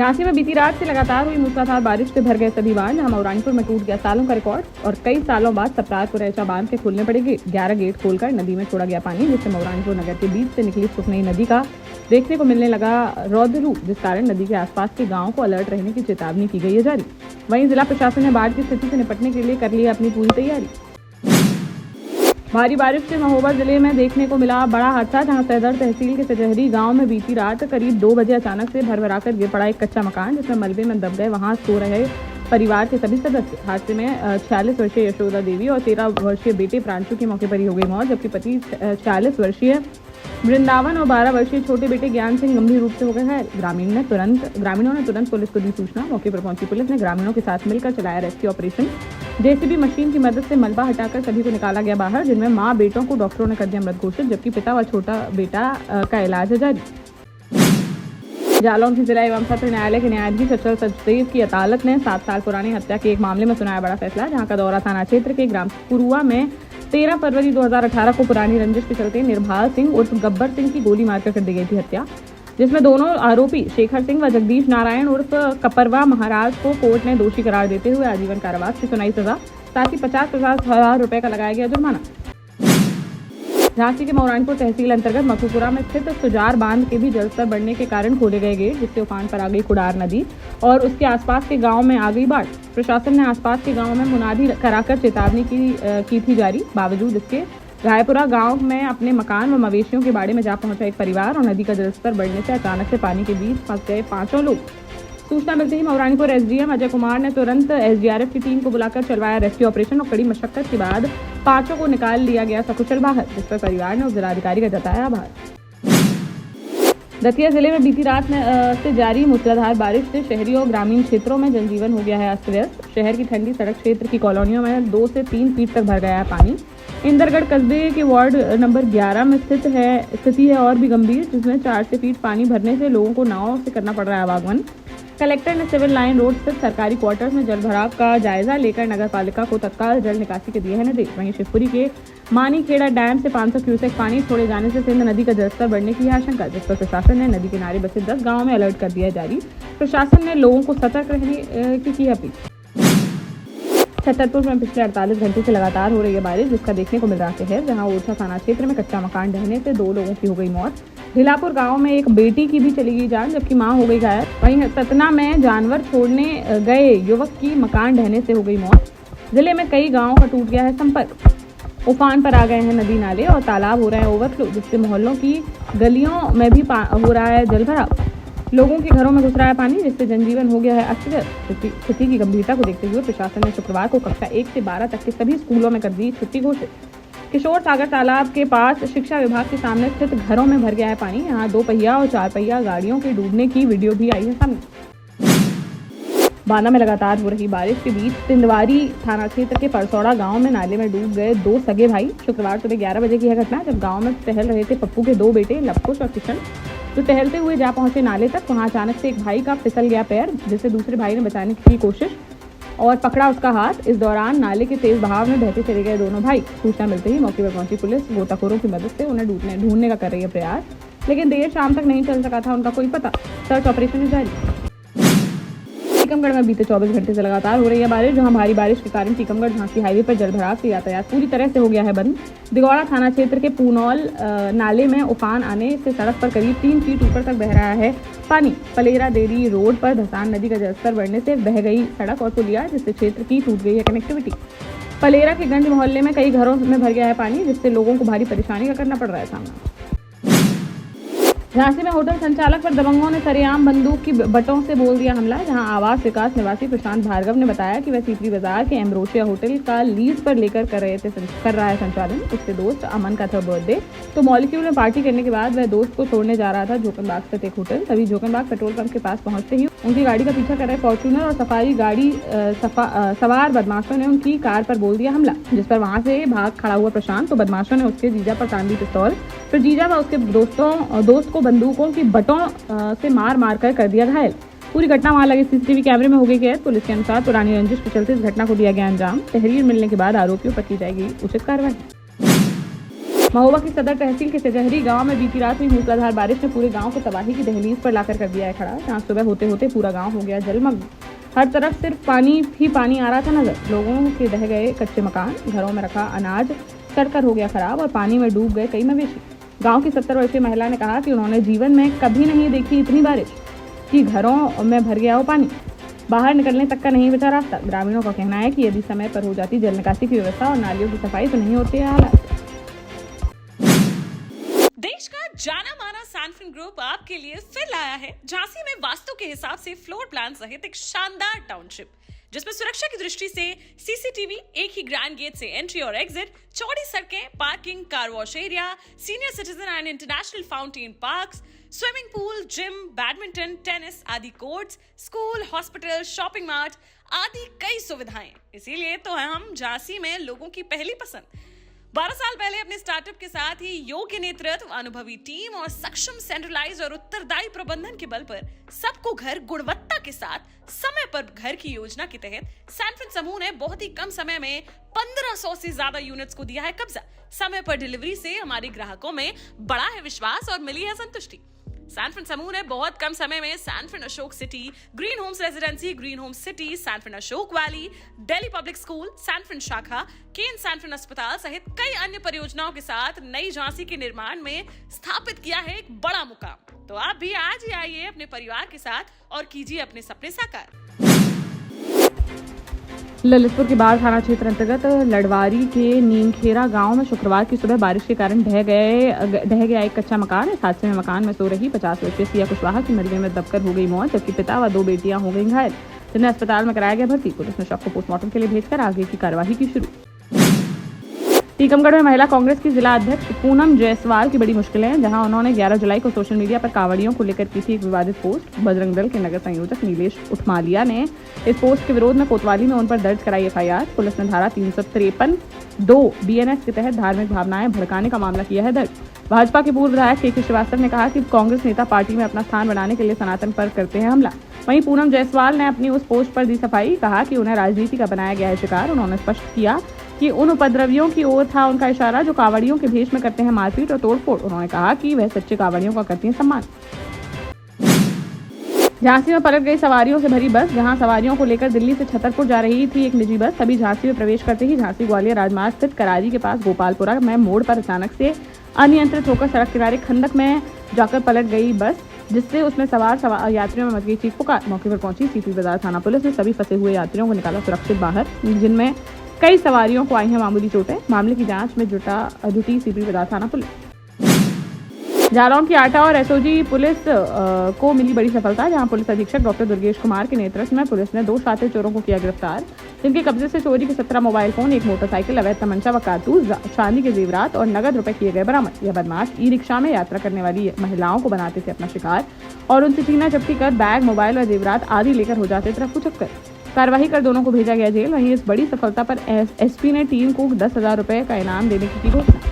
झांसी में बीती रात से लगातार हुई मूसलाधार बारिश से भर गए सभी बांध। जहां मऊरानीपुर में टूट गया सालों का रिकॉर्ड और कई सालों बाद सप्ताहपुर रेचा बांध के खोलने पड़ेंगे। 11 गेट खोलकर नदी में छोड़ा गया पानी, जिससे मऊरानीपुर नगर के बीच से निकली सुखनई नदी का देखने को मिलने लगा रौद्र रूप, जिस कारण नदी के आसपास के गांवों को अलर्ट रहने की चेतावनी की गई है जारी। वहीं जिला प्रशासन ने बाढ़ की स्थिति से निपटने के लिए कर ली अपनी पूरी तैयारी। भारी बारिश से महोबा जिले में देखने को मिला बड़ा हादसा, जहां सैदर तहसील के सजहरी गांव में बीती रात करीब 2 बजे अचानक से भरभराकर गिर पड़ा एक कच्चा मकान, जिसमें मलबे में दब गए वहां सो रहे परिवार के सभी सदस्य। हादसे में 46 वर्षीय यशोदा देवी और 13 वर्षीय बेटे प्रांशु की मौके पर ही हो गई मौत, जबकि पति 46 वर्षीय वृंदावन और 12 वर्षीय छोटे बेटे ज्ञान सिंह गंभीर रूप से हो गए घायल। ग्रामीणों ने तुरंत पुलिस को दी सूचना। मौके पर पहुंची पुलिस ने ग्रामीणों के साथ मिलकर चलाया रेस्क्यू ऑपरेशन। जेसीबी मशीन की मदद से मलबा हटाकर सभी को निकाला गया बाहर, जिनमें मां बेटों को डॉक्टरों ने कर दिया मृत घोषित, जबकि पिता व छोटा बेटा का इलाज है जारी। जालौन की जिला एवं सत्र न्यायालय के न्यायाधीश अचल सचदेव की अदालत ने 7 साल पुरानी हत्या के एक मामले में सुनाया बड़ा फैसला, जहां का दौरा थाना क्षेत्र के ग्राम पुरुआ में 13 फरवरी 2018 को पुरानी रंजिश के चलते निर्भाल सिंह उर्फ गब्बर सिंह की गोली मारकर कर दी गई थी हत्या, जिसमें दोनों आरोपी शेखर सिंह व जगदीश नारायण उर्फ कपरवा महाराज को कोर्ट ने दोषी करार देते हुए आजीवन कारावास की सुनाई सजा, साथ ही 50-50 हजार रुपए का लगाया गया जुर्माना। झांसी के मऊरानीपुर तहसील अंतर्गत मखुपुरा में स्थित सुजार बांध के भी जलस्तर बढ़ने के कारण खोले गए गेट, जिससे उफान पर आ गई कुडार नदी और उसके आसपास के गांव में आ गई बाढ़। प्रशासन ने आसपास के गांवों में मुनादी कराकर चेतावनी की थी जारी। बावजूद इसके रायपुरा गांव में अपने मकान व मवेशियों के बाड़े में जा पहुंचा एक परिवार और नदी का जलस्तर बढ़ने से अचानक से पानी के बीच फंस गए 5 लोग। सूचना मिलते ही मऊरानीपुर एसडीएम अजय कुमार ने तुरंत एसडीआरएफ की टीम को बुलाकर चलवाया रेस्क्यू ऑपरेशन और कड़ी मशक्कत के बाद 5 को निकाल लिया गया सकुशल बाहर, जिस पर परिवार ने उप जिलाधिकारी का जताया आभार। दतिया जिले में बीती रात से जारी मूसलाधार बारिश से शहरी और ग्रामीण क्षेत्रों में जनजीवन हो गया है अस्त व्यस्त। शहर की ठंडी सड़क क्षेत्र की कॉलोनियों में 2 से 3 फीट तक भर गया है पानी। इंदरगढ़ कस्बे के वार्ड नंबर 11 में स्थिति है और भी गंभीर, जिसमें 4 से फीट पानी भरने से लोगों को नावों से करना पड़ रहा है आवागमन। कलेक्टर ने सिविल लाइन रोड स्थित सरकारी क्वार्टर्स में जलभराव का जायजा लेकर नगर पालिका को तत्काल जल निकासी के दिए हैं निर्देश। वहीं शिवपुरी के मानीखेड़ा डैम से 500 क्यूसेक पानी छोड़े जाने से सिंध नदी का जलस्तर बढ़ने की आशंका, जिस पर प्रशासन ने नदी किनारे बसे 10 गांवों में अलर्ट कर दिया जारी। प्रशासन ने लोगों को सतर्क रहने की अपील। छतरपुर में पिछले 48 घंटे से लगातार हो रही है बारिश, जिसका देखने को मिल रहा है, जहां ओरछा थाना क्षेत्र में कच्चा मकान ढहने से 2 लोगों की हो गई मौत। ढिलापुर गांव में एक बेटी की भी चली गई जान, जबकि मां हो गई घायल। वहीं सतना में जानवर छोड़ने गए युवक की मकान ढहने से हो गई मौत। जिले में कई गाँवों का टूट गया है संपर्क। उफान पर आ गए हैं नदी नाले और तालाब हो रहे हैं ओवरफ्लो, जिससे मोहल्लों की गलियों में भी हो रहा है जलभराव। लोगों के घरों में घुस रहा है पानी, जिससे जनजीवन हो गया है अस्त व्यस्त। स्थिति की गंभीरता को देखते हुए प्रशासन ने शुक्रवार को कक्षा 1 से 12 तक के सभी स्कूलों में कर दी छुट्टी घोषित। किशोर सागर तालाब के पास शिक्षा विभाग के सामने स्थित घरों में भर गया है पानी। यहाँ 2 पहिया और 4 पहिया गाड़ियों के डूबने की वीडियो भी आई है सामने। बांदा में लगातार हो रही बारिश के बीच सिंधवारी थाना क्षेत्र के परसौड़ा गांव में नाले में डूब गए 2 सगे भाई। शुक्रवार सुबह 11 बजे की यह घटना, जब गांव में टहल रहे थे पप्पू के 2 बेटे लवकुश और किशन, तो टहलते हुए जा पहुंचे नाले तक। वहां अचानक से एक भाई का फिसल गया पैर, जिसे दूसरे भाई ने बचाने की कोशिश और पकड़ा उसका हाथ। इस दौरान नाले के तेज बहाव में बहते चले गए दोनों भाई। सूचना मिलते ही मौके पर पहुंची पुलिस गोताखोरों की मदद से उन्हें ढूंढने का कर रही है प्रयास, लेकिन देर शाम तक नहीं चल सका था उनका कोई पता। सर्च ऑपरेशन जारी। टीकमगढ़ में बीते 24 घंटे से लगातार हो रही है बारिश, जहां भारी बारिश के कारण टीकमगढ़ झांसी हाईवे पर जलभराव से यातायात पूरी तरह से हो गया है बंद। दिगौड़ा थाना क्षेत्र के पूनौल नाले में उफान आने से सड़क पर करीब 3 फीट ऊपर तक बह रहा है पानी। पलेरा देरी रोड पर धसान नदी का जलस्तर बढ़ने से बह गई सड़क और पुलिया, जिससे क्षेत्र की टूट गई है कनेक्टिविटी। पलेरा के गंज मोहल्ले में कई घरों में भर गया है पानी, जिससे लोगों को भारी परेशानी का करना पड़ रहा है सामना। झांसी में होटल संचालक पर दबंगों ने सरेआम बंदूक की बटों से बोल दिया हमला, जहां आवास विकास निवासी प्रशांत भार्गव ने बताया कि वह सीपरी बाजार के एम्ब्रोशिया होटल का लीज पर लेकर कर रहा है संचालन। उसके दोस्त अमन का था बर्थडे, तो मॉलिक्यूल में पार्टी करने के बाद वह दोस्त को छोड़ने जा रहा था झोकनबाग स्थित एक होटल। तभी झोकनबाग पेट्रोल पंप के पास पहुंचते ही उनकी गाड़ी का पीछा कर रहे फॉर्च्यूनर और सफारी गाड़ी सवार बदमाशों ने उनकी कार पर बोल दिया हमला, जिस पर वहां से भाग खड़ा हुआ प्रशांत, तो बदमाशों ने उसके जीजा पर तान दी पिस्तौल। फिर जीजा व उसके दोस्त को बंदूकों की बटों से मार कर दिया घायल। पूरी घटना वहां लगे सीसीटीवी कैमरे में हो गई कैद। पुलिस के अनुसार पुरानी रंजिश के चलते इस घटना को दिया गया अंजाम। तहरीर मिलने के बाद आरोपियों पर की जाएगी उचित कार्रवाई। महोबा की सदर तहसील के सजहरी गांव में बीती रात हुई मूसलाधार बारिश ने पूरे गांव को तबाही की दहलीज पर लाकर कर दिया है खड़ा। जहां सुबह होते होते पूरा गांव हो गया जलमग्न। हर तरफ सिर्फ पानी ही पानी आ रहा था नजर। लोगों के ढह गए कच्चे मकान, घरों में रखा अनाज सड़कर हो गया खराब और पानी में डूब गए कई मवेशी। गांव की 70 वर्षीय महिला ने कहा कि उन्होंने जीवन में कभी नहीं देखी इतनी बारिश कि घरों में भर गया हो पानी, बाहर निकलने तक का नहीं बचा रास्ता। ग्रामीणों का कहना है कि यदि समय पर हो जाती जल निकासी की व्यवस्था और नालियों की सफाई तो नहीं होते हालात। देश का जाना माना सैनफिन ग्रुप आपके लिए फिर लाया है झांसी में वास्तु के हिसाब से फ्लोर प्लान सहित एक शानदार टाउनशिप, जिसमें सुरक्षा की दृष्टि से सीसीटीवी, एक ही ग्रैंड गेट से एंट्री और एग्जिट, चौड़ी सड़कें, parking, car wash area, senior citizen and international fountain parks, swimming pool, gym, badminton, tennis आदि courts, school, hospital, shopping mart आदि कई सुविधाएं। इसीलिए तो हम झांसी में लोगों की पहली पसंद। 12 साल पहले अपने स्टार्टअप के साथ ही योग्य नेतृत्व, अनुभवी टीम और सक्षम सेंट्रलाइज और उत्तरदायी प्रबंधन के बल पर सबको घर गुणवत्ता के साथ समय पर घर की योजना के तहत सैनफिन समूह ने बहुत ही कम समय में 1500 से ज्यादा यूनिट्स को दिया है कब्जा। समय पर डिलीवरी से हमारे ग्राहकों में बढ़ा है विश्वास और मिली है संतुष्टि। सैनफिन समूह ने बहुत कम समय में Sanfin Ashok city, green homes residency, green homes city, Sanfin Ashok valley, Delhi public school, Sanfin शाखा, केन सैनफिन अस्पताल सहित कई अन्य परियोजनाओं के साथ नई झांसी के निर्माण में स्थापित किया है एक बड़ा मुकाम। तो आप भी आज ही आइए अपने परिवार के साथ और कीजिए अपने सपने साकार। ललितपुर के बाढ़ थाना क्षेत्र अंतर्गत लड़वारी के नीमखेरा गांव में शुक्रवार की सुबह बारिश के कारण ढह गया एक कच्चा मकान। इस हादसे में मकान में सो रही 50 वर्षीय सिया कुशवाहा की मलबे में दबकर हो गई मौत, जबकि पिता व 2 बेटियां हो गई घायल, जिन्हें अस्पताल में कराया गया भर्ती। पुलिस ने शव को पोस्टमार्टम के लिए भेजकर आगे की कार्यवाही की शुरू। टीकमगढ़ में महिला कांग्रेस की जिला अध्यक्ष पूनम जायसवाल की बड़ी मुश्किलें हैं, जहां उन्होंने 11 जुलाई को सोशल मीडिया पर कांवड़ियों को लेकर की थी एक विवादित पोस्ट। बजरंग दल के नगर संयोजक नीलेश उठमालिया ने इस पोस्ट के विरोध में कोतवाली में उन पर दर्ज कराई एफआईआर। पुलिस ने धारा 353(2) बीएनएस के तहत धार्मिक भावनाएं भड़काने का मामला किया है दर्ज। भाजपा के पूर्व विधायक के श्रीवास्तव ने कहा कि कांग्रेस नेता पार्टी में अपना स्थान बनाने के लिए सनातन पर करते हैं हमला। वहीं पूनम जायसवाल ने अपनी उस पोस्ट पर दी सफाई, कहा कि उन्हें राजनीति का बनाया गया है शिकार। उन्होंने स्पष्ट किया कि उन उपद्रवियों की ओर था उनका इशारा जो कांवड़ियों के भेष में करते हैं मारपीट और तोड़फोड़। उन्होंने कहा कि वह सच्चे कांवड़ियों का करती हैं सम्मान। झांसी में पलट गई सवारियों से भरी बस। जहां सवारियों को लेकर दिल्ली से छतरपुर जा रही थी एक निजी बस, तभी झांसी में प्रवेश करते ही झांसी ग्वालियर राजमार्ग स्थित करारी के पास गोपालपुरा में मोड़ पर अचानक से अनियंत्रित होकर सड़क किनारे खंडक में जाकर पलट गई बस, जिससे उसमें सवार यात्रियों में मच गई चीख पुकार। मौके पर पहुंची सीपी बाजार थाना पुलिस ने सभी फंसे हुए यात्रियों को निकाला सुरक्षित बाहर, जिनमें कई सवारियों को आई हैं मामूली चोटें। मामले की जांच में जुटी सीपी बाजार थाना पुलिस। जालौन की आटा और एसओजी पुलिस को मिली बड़ी सफलता, जहां पुलिस अधीक्षक डॉक्टर दुर्गेश कुमार के नेतृत्व में पुलिस ने 2 शातिर चोरों को किया गिरफ्तार, जिनके कब्जे से चोरी के 17 मोबाइल फोन, 1 मोटरसाइकिल, अवैध तमंचा व कारतूस, चांदी के जेवरात और नगद रुपए किए गए बरामद। यह बदमाश ई रिक्शा में यात्रा करने वाली महिलाओं को बनाते थे अपना शिकार और उनसे छीना झपटी कर बैग, मोबाइल व जेवरात आदि लेकर हो जाते थे रफू-चक्कर। कार्रवाई कर दोनों को भेजा गया जेल। वहीं इस बड़ी सफलता पर एसपी ने टीम को 10,000 रुपए का इनाम देने की घोषणा।